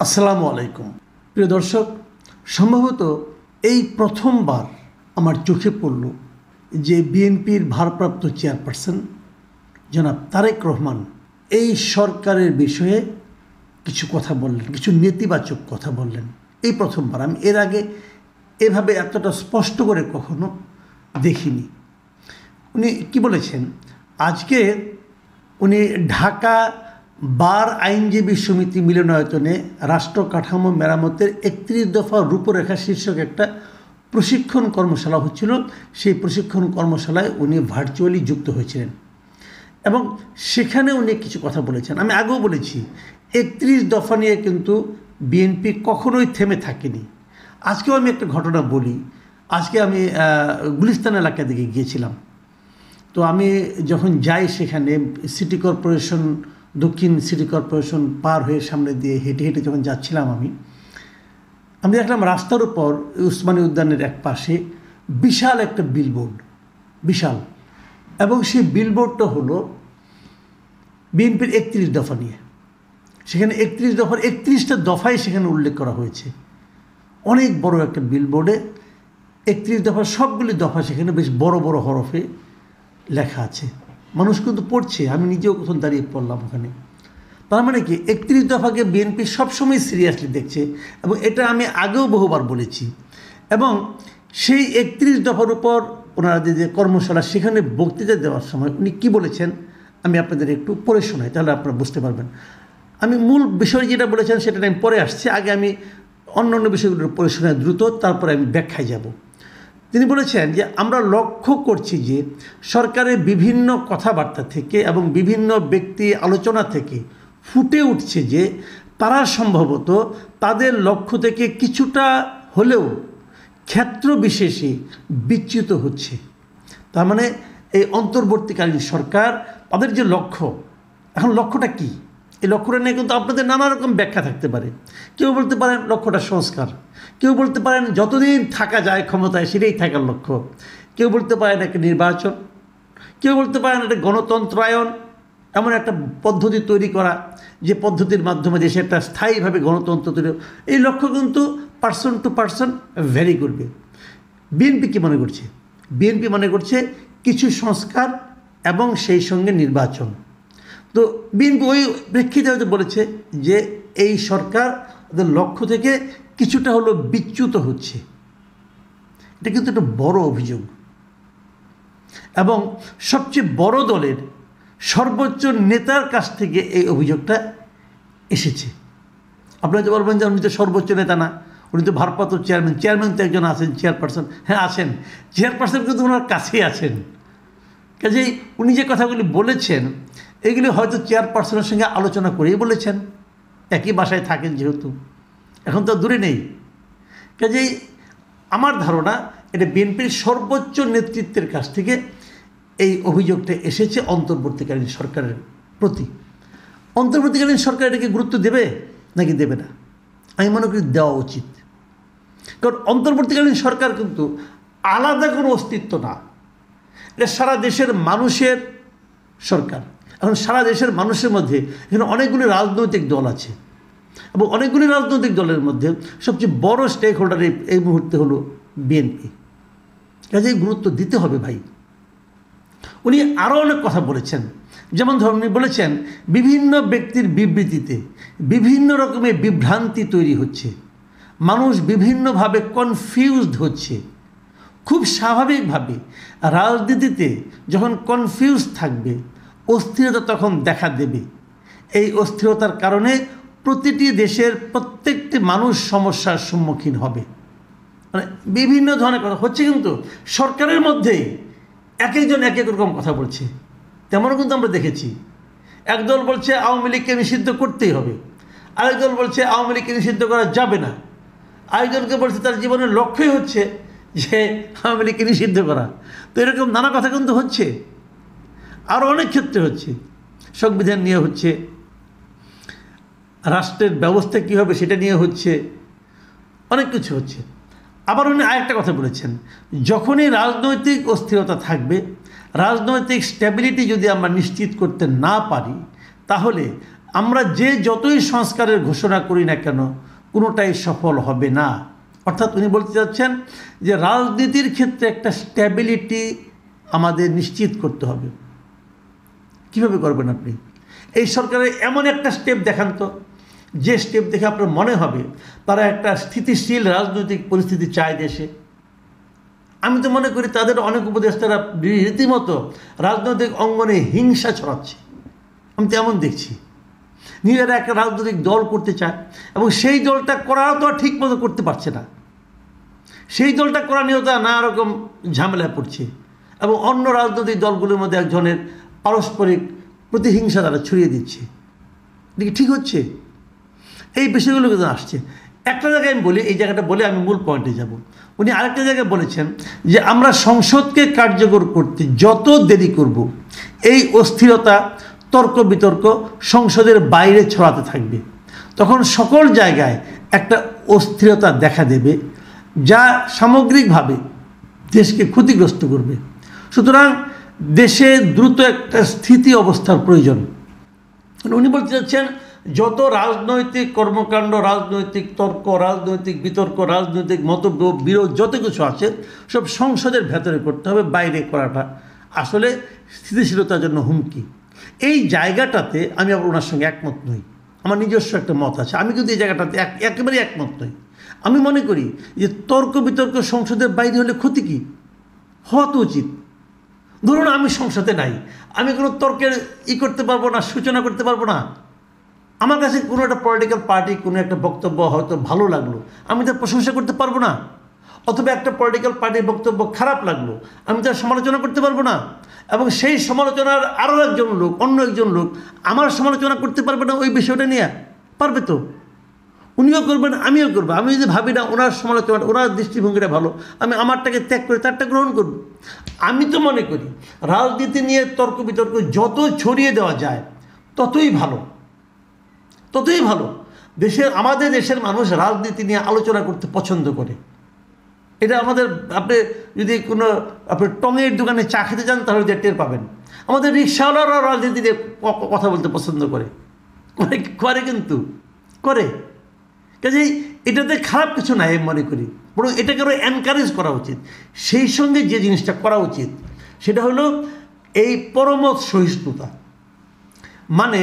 আসসালামু আলাইকুম প্রিয় দর্শক, সম্ভবত এই প্রথমবার আমার চোখে পড়ল যে বিএনপির ভারপ্রাপ্ত চেয়ারপারসন জনাব তারেক রহমান এই সরকারের বিষয়ে কিছু কথা বললেন, কিছু নেতিবাচক কথা বললেন। এই প্রথমবার, আমি এর আগে এভাবে এতটা স্পষ্ট করে কখনো দেখিনি। উনি কি বলেছেন? আজকে উনি ঢাকা বার আইনজীবী সমিতি মিলনায়তনে রাষ্ট্র কাঠামো মেরামতের 31 দফা রূপরেখা শীর্ষক একটা প্রশিক্ষণ কর্মশালা হচ্ছিল। সেই প্রশিক্ষণ কর্মশালায় উনি ভার্চুয়ালি যুক্ত হয়েছিলেন এবং সেখানে উনি কিছু কথা বলেছেন। আমি আগেও বলেছি, 31 দফা নিয়ে কিন্তু বিএনপি কখনোই থেমে থাকেনি। আজকেও আমি একটা ঘটনা বলি। আজকে আমি গুলিস্তান এলাকা দিকে গিয়েছিলাম। তো আমি যখন যাই সেখানে সিটি কর্পোরেশন, দক্ষিণ সিটি কর্পোরেশন পার হয়ে সামনে দিয়ে হেঁটে হেঁটে যখন যাচ্ছিলাম আমি দেখলাম রাস্তার উপর উসমানী উদ্যানের এক পাশে বিশাল একটা বিলবোর্ড, বিশাল, এবং সেই বিলবোর্ডটা হলো বিএনপির 31 দফা নিয়ে। সেখানে 31 দফার 31টা দফাই সেখানে উল্লেখ করা হয়েছে। অনেক বড় একটা বিলবোর্ডে 31 দফার সবগুলি দফা সেখানে বেশ বড় বড় হরফে লেখা আছে। মানুষ কিন্তু পড়ছে, আমি নিজেও কোথাও দাঁড়িয়ে পড়লাম ওখানে। তার মানে কি, 31 দফাকে বিএনপি সবসময় সিরিয়াসলি দেখছে এবং এটা আমি আগেও বহুবার বলেছি। এবং সেই 31 দফার উপর ওনারা যে কর্মশালা, সেখানে বক্তৃতা দেওয়ার সময় উনি কী বলেছেন আমি আপনাদের একটু পড়ে শোনাই, তাহলে আপনারা বুঝতে পারবেন। আমি মূল বিষয় যেটা বলেছেন সেটা আমি পরে আসছি, আগে আমি অন্য বিষয়গুলো পড়ে শোনাই দ্রুত, তারপরে আমি ব্যাখ্যায় যাব। তিনি বলেছেন যে আমরা লক্ষ্য করছি যে সরকারের বিভিন্ন কথাবার্তা থেকে এবং বিভিন্ন ব্যক্তি আলোচনা থেকে ফুটে উঠছে যে তারা সম্ভবত তাদের লক্ষ্য থেকে কিছুটা হলেও ক্ষেত্র বিশেষে বিচ্যুত হচ্ছে। তার মানে এই অন্তর্বর্তীকালীন সরকার, তাদের যে লক্ষ্য, এখন লক্ষ্যটা কী, এই লক্ষ্যটা নিয়ে কিন্তু আপনাদের নানা রকম ব্যাখ্যা থাকতে পারে। কেউ বলতে পারেন লক্ষ্যটা সংস্কার, কেউ বলতে পারেন যতদিন থাকা যায় ক্ষমতায় সেটাই থাকার লক্ষ্য, কেউ বলতে পারেন একটা নির্বাচন, কেউ বলতে পারেন একটা গণতন্ত্রায়ন, এমন একটা পদ্ধতি তৈরি করা যে পদ্ধতির মাধ্যমে দেশে একটা স্থায়ীভাবে গণতন্ত্র তৈরি। এই লক্ষ্য কিন্তু পার্সন টু পার্সন ভ্যারি করবে। বিএনপি কী মনে করছে? বিএনপি মনে করছে কিছু সংস্কার এবং সেই সঙ্গে নির্বাচন। তো বিএনপি ওই প্রেক্ষিতে হয়তো বলেছে যে এই সরকার ওদের লক্ষ্য থেকে কিছুটা হলো বিচ্যুত হচ্ছে। এটা কিন্তু একটা বড় অভিযোগ এবং সবচেয়ে বড় দলের সর্বোচ্চ নেতার কাছ থেকে এই অভিযোগটা এসেছে। আপনারা যে বলবেন যে উনি তো সর্বোচ্চ নেতা না, উনি তো ভারপ্রাপ্ত চেয়ারম্যান তো একজন আছেন, চেয়ারপারসন, হ্যাঁ আছেন, চেয়ারপারসন কিন্তু ওনার কাছেই আছেন। কাজেই উনি যে কথাগুলি বলেছেন এগুলি হয়তো চেয়ারপারসনের সঙ্গে আলোচনা করেই বলেছেন, একই বাসায় থাকেন যেহেতু, এখন তো দূরে নেই। কাজেই আমার ধারণা এটা বিএনপির সর্বোচ্চ নেতৃত্বের কাছ থেকে এই অভিযোগটা এসেছে অন্তর্বর্তীকালীন সরকারের প্রতি। অন্তর্বর্তীকালীন সরকার এটাকে গুরুত্ব দেবে নাকি দেবে না? আমি মনে করি দেওয়া উচিত, কারণ অন্তর্বর্তীকালীন সরকার কিন্তু আলাদা কোনো অস্তিত্ব না, এটা সারা দেশের মানুষের সরকার। এখন সারা দেশের মানুষের মধ্যে এখানে অনেকগুলি রাজনৈতিক দল আছে এবং অনেকগুলি রাজনৈতিক দলের মধ্যে সবচেয়ে বড় স্টেক হোল্ডার এই মুহূর্তে হলো বিএনপি। কাজেই গুরুত্ব দিতে হবে ভাই। উনি আরও অনেক কথা বলেছেন, যেমন ধরুন উনি বলেছেন বিভিন্ন ব্যক্তির বিবৃতিতে বিভিন্ন রকমের বিভ্রান্তি তৈরি হচ্ছে, মানুষ বিভিন্নভাবে কনফিউজড হচ্ছে। খুব স্বাভাবিকভাবে রাজনীতিতে যখন কনফিউজ থাকবে, অস্থিরতা তখন দেখা দেবে। এই অস্থিরতার কারণে প্রতিটি দেশের প্রত্যেকটি মানুষ সমস্যার সম্মুখীন হবে। মানে বিভিন্ন ধরনের কথা হচ্ছে, কিন্তু সরকারের মধ্যেই এক একজন এক এক রকম কথা বলছে। তেমনও কিন্তু আমরা দেখেছি, একদল বলছে আওয়ামী লীগকে নিষিদ্ধ করতেই হবে, আরেক দল বলছে আওয়ামী লীগকে নিষিদ্ধ করা যাবে না, আরেকজনকে বলছে তার জীবনের লক্ষ্যই হচ্ছে যে আওয়ামী লীগকে নিষিদ্ধ করা। তো এরকম নানা কথা কিন্তু হচ্ছে, আরও অনেক ক্ষেত্রে হচ্ছে। সংবিধান নিয়ে হচ্ছে, রাষ্ট্রের ব্যবস্থা কী হবে সেটা নিয়ে হচ্ছে, অনেক কিছু হচ্ছে। আবার উনি আরেকটা কথা বলেছেন, যখনই রাজনৈতিক অস্থিরতা থাকবে, রাজনৈতিক স্ট্যাবিলিটি যদি আমরা নিশ্চিত করতে না পারি, তাহলে আমরা যতই সংস্কারের ঘোষণা করি না কেন কোনোটাই সফল হবে না। অর্থাৎ উনি বলতে চাচ্ছেন যে রাজনীতির ক্ষেত্রে একটা স্ট্যাবিলিটি আমাদের নিশ্চিত করতে হবে। কীভাবে করবেন আপনি? এই সরকারের এমন একটা স্টেপ দেখান তো, যে স্টেপ দেখে আপনার মনে হবে তারা একটা স্থিতিশীল রাজনৈতিক পরিস্থিতি চায় দেশে। আমি তো মনে করি তাদের অনেক উপদেষ্টারা রীতিমতো রাজনৈতিক অঙ্গনে হিংসা ছড়াচ্ছে। আমি তো এমন দেখছি, নিজেরা একটা রাজনৈতিক দল করতে চায় এবং সেই দলটা করাও তো ঠিক মতো করতে পারছে না। সেই দলটা করা নিয়েও তারা নানা রকম ঝামেলায় পড়ছে এবং অন্য রাজনৈতিক দলগুলোর মধ্যে এক ধরনের পারস্পরিক প্রতিহিংসা তারা ছড়িয়ে দিচ্ছে। দেখি ঠিক হচ্ছে? এই বিষয়গুলো কিন্তু আসছে। একটা জায়গায় আমি বলি, এই জায়গাটা বলে আমি মূল পয়েন্টে যাব। উনি আরেকটা জায়গায় বলেছেন যে আমরা সংসদকে কার্যকর করতে যত দেরি করব, এই অস্থিরতা তর্ক বিতর্ক সংসদের বাইরে ছড়াতে থাকবে। তখন সকল জায়গায় একটা অস্থিরতা দেখা দেবে, যা সামগ্রিকভাবে দেশকে ক্ষতিগ্রস্ত করবে। সুতরাং দেশে দ্রুত একটা স্থিতি অবস্থার প্রয়োজন। উনি বলতে চাচ্ছেন যত রাজনৈতিক কর্মকাণ্ড, রাজনৈতিক তর্ক, রাজনৈতিক বিতর্ক, রাজনৈতিক বিরোধ যত কিছু আছে সব সংসদের ভেতরে করতে হবে, বাইরে করাটা আসলে স্থিতিশীলতার জন্য হুমকি। এই জায়গাটাতে আমি আবার ওনার সঙ্গে একমত নই। আমার নিজস্ব একটা মত আছে, আমি কিন্তু এই জায়গাটাতে একেবারেই একমত নই। আমি মনে করি যে তর্ক বিতর্ক সংসদের বাইরে হলে ক্ষতি কী? হওয়া তো উচিত। ধরুন আমি সংসদে নাই, আমি কোনো তর্কের করতে পারবো না, সূচনা করতে পারবো না। আমার কাছে কোনো একটা পলিটিক্যাল পার্টি কোনো একটা বক্তব্য হয়তো ভালো লাগলো, আমি তার প্রশংসা করতে পারবো না। অথবা একটা পলিটিক্যাল পার্টির বক্তব্য খারাপ লাগলো, আমি তার সমালোচনা করতে পারবো না। এবং সেই সমালোচনার আরও একজন লোক, অন্য একজন লোক আমার সমালোচনা করতে পারবে না ওই বিষয়টা নিয়ে? পারবে তো। উনিও করবেন, আমিও করবো। আমি যদি ভাবি না ওনার সমালোচনা, ওনার দৃষ্টিভঙ্গিটা ভালো, আমি আমারটাকে ত্যাগ করে তারটা গ্রহণ করব। আমি তো মনে করি রাজনীতি নিয়ে তর্ক বিতর্ক যত ছড়িয়ে দেওয়া যায় ততই ভালো, ততই ভালো। আমাদের দেশের মানুষ রাজনীতি নিয়ে আলোচনা করতে পছন্দ করে। এটা আমাদের, আপনি যদি কোনো আপনি টঙের দোকানে চা খেতে যান তাহলে টের পাবেন। আমাদের রিক্সাওয়ালারা রাজনীতি নিয়ে কথা বলতে পছন্দ করে, কিন্তু করে। কাজেই এটাতে খারাপ কিছু নাই আমি মনে করি, বরং এটাকে আরও এনকারেজ করা উচিত। সেই সঙ্গে যে জিনিসটা করা উচিত সেটা হলো এই পরমত সহিষ্ণুতা। মানে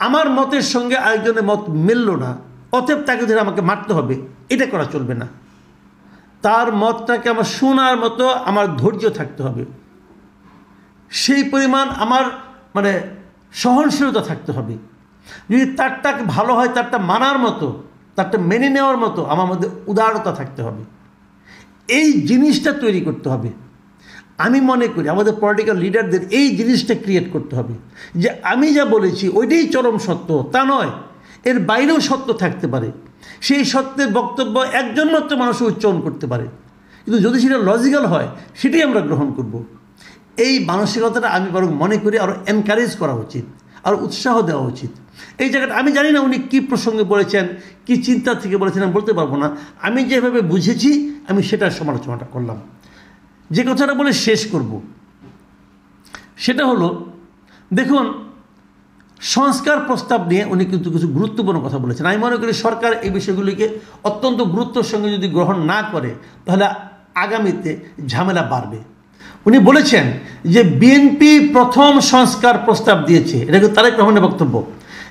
আমার মতের সঙ্গে আরেকজনের মত মিলল না, অতএব তাকে ধরে আমাকে মারতে হবে, এটা করা চলবে না। তার মতটাকে আমার শোনার মতো আমার ধৈর্য থাকতে হবে, সেই পরিমাণ আমার সহনশীলতা থাকতে হবে। যদি তারটা ভালো হয়, তারটা মানার মতো, তারটা মেনে নেওয়ার মতো আমার মধ্যে উদারতা থাকতে হবে। এই জিনিসটা তৈরি করতে হবে। আমি মনে করি আমাদের পলিটিক্যাল লিডারদের এই জিনিসটা ক্রিয়েট করতে হবে যে আমি যা বলেছি ওইটাই চরম সত্য, তা নয়, এর বাইরেও সত্য থাকতে পারে। সেই সত্যের বক্তব্য একজন মাত্র মানুষ উচ্চারণ করতে পারে, কিন্তু যদি সেটা লজিক্যাল হয় সেটাই আমরা গ্রহণ করব। এই মানসিকতাটা আমি বরং মনে করি আরও এনকারেজ করা উচিত, আর উৎসাহ দেওয়া উচিত। এই জায়গাটা আমি জানি না উনি কী প্রসঙ্গে বলেছেন, কী চিন্তা থেকে বলেছেন, আমি বলতে পারবো না। আমি যেভাবে বুঝেছি আমি সেটার সমালোচনাটা করলাম। যে কথাটা বলে শেষ করব সেটা হলো, দেখুন সংস্কার প্রস্তাব নিয়ে উনি কিন্তু কিছু গুরুত্বপূর্ণ কথা বলেছেন। আমি মনে করি সরকার এই বিষয়গুলিকে অত্যন্ত গুরুত্বের সঙ্গে যদি গ্রহণ না করে তাহলে আগামীতে ঝামেলা বাড়বে। উনি বলেছেন যে বিএনপি প্রথম সংস্কার প্রস্তাব দিয়েছে, এটা কিন্তু তারেক রহমানের বক্তব্য,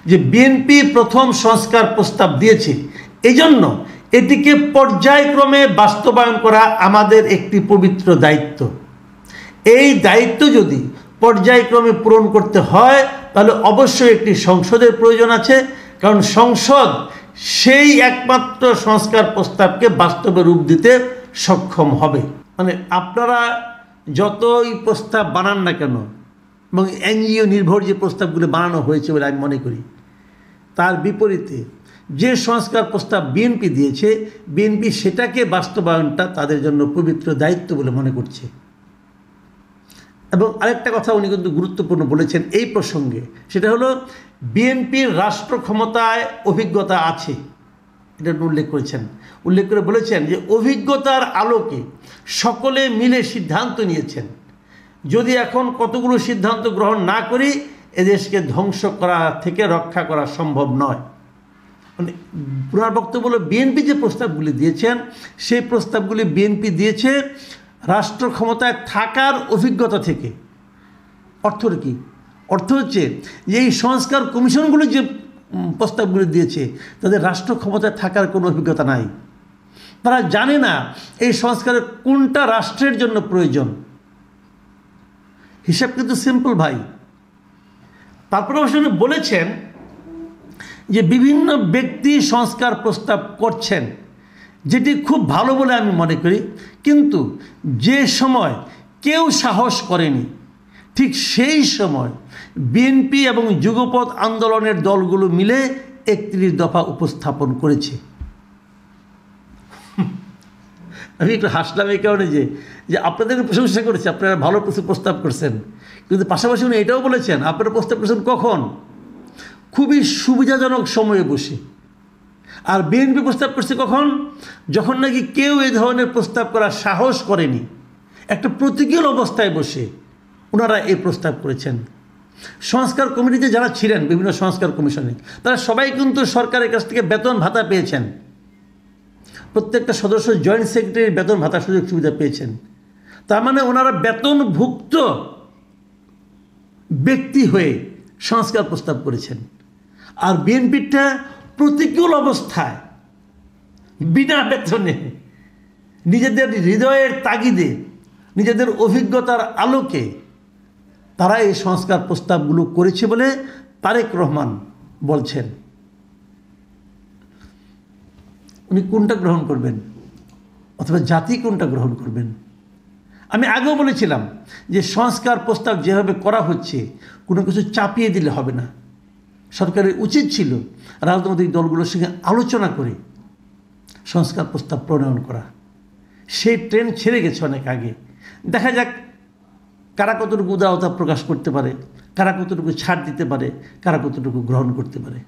যে বিএনপি প্রথম সংস্কার প্রস্তাব দিয়েছে, এজন্য এটিকে পর্যায়ক্রমে বাস্তবায়ন করা আমাদের একটি পবিত্র দায়িত্ব। এই দায়িত্ব যদি পর্যায়ক্রমে পূরণ করতে হয় তাহলে অবশ্যই একটি সংসদের প্রয়োজন আছে, কারণ সংসদ সেই একমাত্র সংস্কার প্রস্তাবকে বাস্তবে রূপ দিতে সক্ষম হবে। আপনারা যতই প্রস্তাব বানান না কেন, এবং এনজিও নির্ভর যে প্রস্তাবগুলো বানানো হয়েছে বলে আমি মনে করি, তার বিপরীতে যে সংস্কার প্রস্তাব বিএনপি দিয়েছে, বিএনপি সেটাকে বাস্তবায়নটা তাদের জন্য পবিত্র দায়িত্ব বলে মনে করছে। এবং আরেকটা কথা উনি কিন্তু গুরুত্বপূর্ণ বলেছেন এই প্রসঙ্গে, সেটা হলো বিএনপির রাষ্ট্র ক্ষমতায় অভিজ্ঞতা আছে, এটা উল্লেখ করেছেন। উল্লেখ করে বলেছেন যে অভিজ্ঞতার আলোকে সকলে মিলে সিদ্ধান্ত নিয়েছেন। যদি এখন কতগুলো সিদ্ধান্ত গ্রহণ না করি, এদেশকে ধ্বংস করা থেকে রক্ষা করা সম্ভব নয়। মানে পুরার বক্তব্য হলো বিএনপি যে প্রস্তাবগুলি দিয়েছেন সেই প্রস্তাবগুলি বিএনপি দিয়েছে রাষ্ট্র ক্ষমতায় থাকার অভিজ্ঞতা থেকে। অর্থটা কি? অর্থ হচ্ছে যে এই সংস্কার কমিশনগুলো যে প্রস্তাবগুলি দিয়েছে তাদের রাষ্ট্র ক্ষমতায় থাকার কোনো অভিজ্ঞতা নাই। তারা জানে না এই সংস্কারের কোনটা রাষ্ট্রের জন্য প্রয়োজন। হিসাব কিন্তু সিম্পল ভাই। তারপরে অবশ্য বলেছেন যে বিভিন্ন ব্যক্তি সংস্কার প্রস্তাব করছেন, যেটি খুব ভালো বলে আমি মনে করি, কিন্তু যে সময় কেউ সাহস করেনি ঠিক সেই সময় বিএনপি এবং যুগপৎ আন্দোলনের দলগুলো মিলে 31 দফা উপস্থাপন করেছে। আমি একটু হাসলাম এই কারণে যে আপনাদের প্রশংসা করেছে, আপনারা ভালো প্রস্তাব করছেন, কিন্তু পাশাপাশি উনি এটাও বলেছেন আপনারা প্রস্তাব করেছেন কখন? খুবই সুবিধাজনক সময়ে বসে। আর বিএনপি প্রস্তাব করছে কখন? যখন নাকি কেউ এই ধরনের প্রস্তাব করার সাহস করেনি, একটা প্রতিকূল অবস্থায় বসে ওনারা এই প্রস্তাব করেছেন। সংস্কার কমিটিতে যারা ছিলেন বিভিন্ন সংস্কার কমিশনে তারা সবাই কিন্তু সরকারের কাছ থেকে বেতন ভাতা পেয়েছেন। প্রত্যেকটা সদস্য জয়েন্ট সেক্রেটারির বেতন ভাতা সুযোগ সুবিধা পেয়েছেন। তার মানে ওনারা বেতনভুক্ত ব্যক্তি হয়ে সংস্কার প্রস্তাব করেছেন। আর বিএনপিটা প্রতিকূল অবস্থায় বিনা বেতনে নিজেদের হৃদয়ের তাগিদে নিজেদের অভিজ্ঞতার আলোকে তারা এই সংস্কার প্রস্তাবগুলো করেছে বলে তারেক রহমান বলছেন। উনি কোনটা গ্রহণ করবেন অথবা জাতি কোনটা গ্রহণ করবেন? আমি আগেও বলেছিলাম যে সংস্কার প্রস্তাব যেভাবে করা হচ্ছে কোনো কিছু চাপিয়ে দিলে হবে না। সরকারের উচিত ছিল রাজনৈতিক দলগুলোর সঙ্গে আলোচনা করে সংস্কার প্রস্তাব প্রণয়ন করা। সেই ট্রেন্ড ছেড়ে গেছে অনেক আগে। দেখা যাক কারা কতটুকু উদারতা প্রকাশ করতে পারে, কারা কতটুকু ছাড় দিতে পারে, কারা কতটুকু গ্রহণ করতে পারে।